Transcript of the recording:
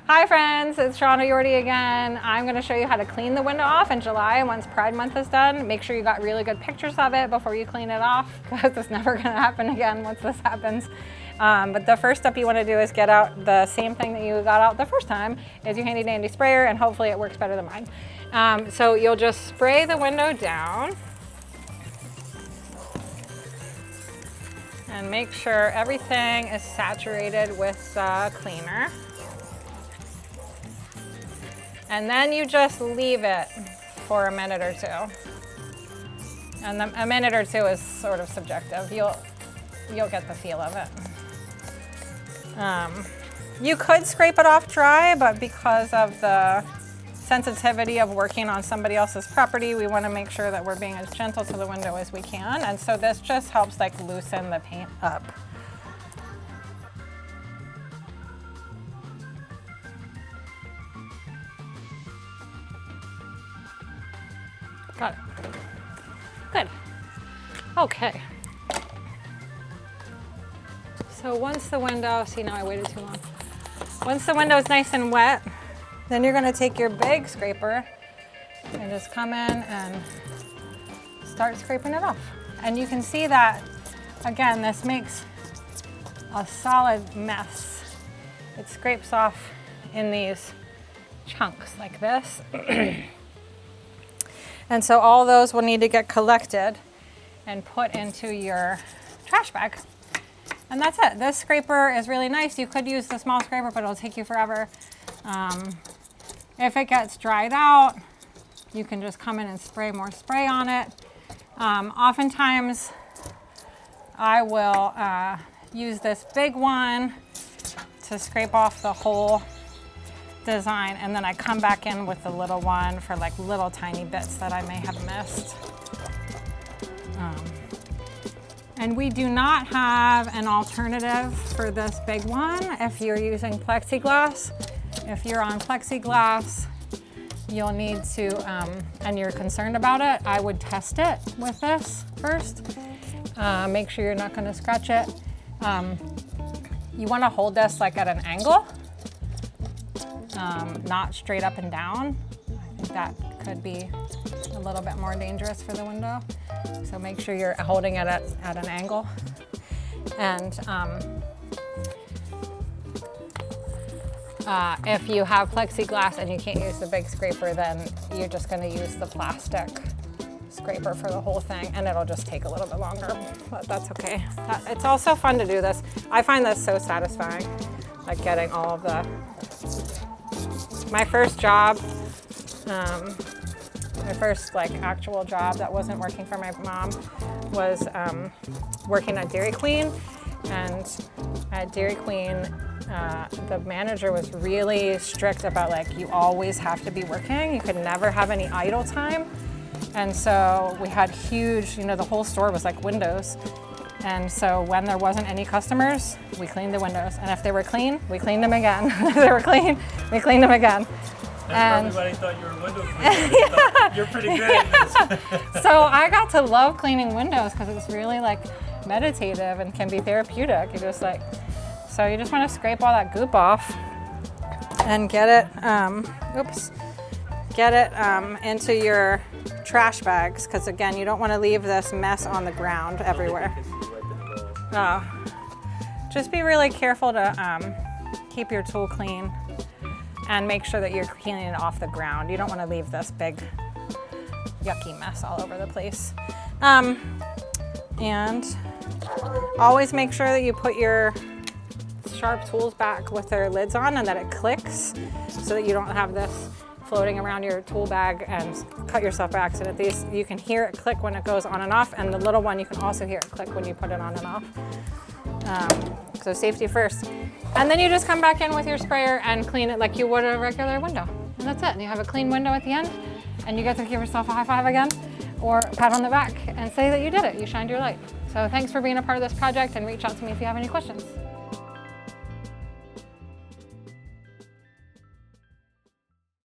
Hi friends, it's Shuna Yorty again. I'm going to show you how to clean the window off in July once Pride Month is done. Make sure you got really good pictures of it before you clean it off, because it's never going to happen again once this happens. But the first step you want to do is get out the same thing that you got out the first time, is your handy dandy sprayer, and hopefully it works better than mine. So you'll just spray the window down and make sure everything is saturated with the cleaner. And then you just leave it for a minute or two. And a minute or two is sort of subjective. You'll get the feel of it. You could scrape it off dry, but because of the sensitivity of working on somebody else's property, we want to make sure that we're being as gentle to the window as we can. And so this just helps like loosen the paint up. Got it. Good. Okay. So once the window, see now I waited too long. Once the window is nice and wet, then you're going to take your big scraper and just come in and start scraping it off. And you can see that, again, this makes a solid mess. It scrapes off in these chunks like this. And so all those will need to get collected and put into your trash bag. And that's it. This scraper is really nice. You could use the small scraper, but it'll take you forever. If it gets dried out, you can just come in and spray more spray on it. Oftentimes, I will use this big one to scrape off the whole design, and then I come back in with the little one for like little tiny bits that I may have missed. And we do not have an alternative for this big one if you're using plexiglass. If you're on plexiglass, you'll need to, and you're concerned about it, I would test it with this first. Make sure you're not going to scratch it. You want to hold this like at an angle. Not straight up and down. I think that could be a little bit more dangerous for the window. So make sure you're holding it at an angle. And if you have plexiglass and you can't use the big scraper, then you're just going to use the plastic scraper for the whole thing, and it'll just take a little bit longer, but that's okay. It's also fun to do this. I find this so satisfying, like getting all of the... My first job, my first like actual job that wasn't working for my mom was working at Dairy Queen. And at Dairy Queen, the manager was really strict about like, you always have to be working. You could never have any idle time. And so we had huge, the whole store was like windows. And so when there wasn't any customers, we cleaned the windows. And if they were clean, we cleaned them again. If they were clean, we cleaned them again. That's probably why I thought you were a window cleaner. Yeah. You're pretty good at this. So I got to love cleaning windows because it's really like meditative and can be therapeutic. You just like, so you just want to scrape all that goop off and get it, into your trash bags. Because again, you don't want to leave this mess on the ground everywhere. Just be really careful to keep your tool clean and make sure that you're cleaning it off the ground. You don't want to leave this big yucky mess all over the place. And always make sure that you put your sharp tools back with their lids on and that it clicks so that you don't have this floating around your tool bag and cut yourself by accident. These, you can hear it click when it goes on and off, and the little one you can also hear it click when you put it on and off. So safety first. And then you just come back in with your sprayer and clean it like you would a regular window. And that's it. And you have a clean window at the end, and you get to give yourself a high five again or a pat on the back and say that you did it. You shined your light. So thanks for being a part of this project, and reach out to me if you have any questions.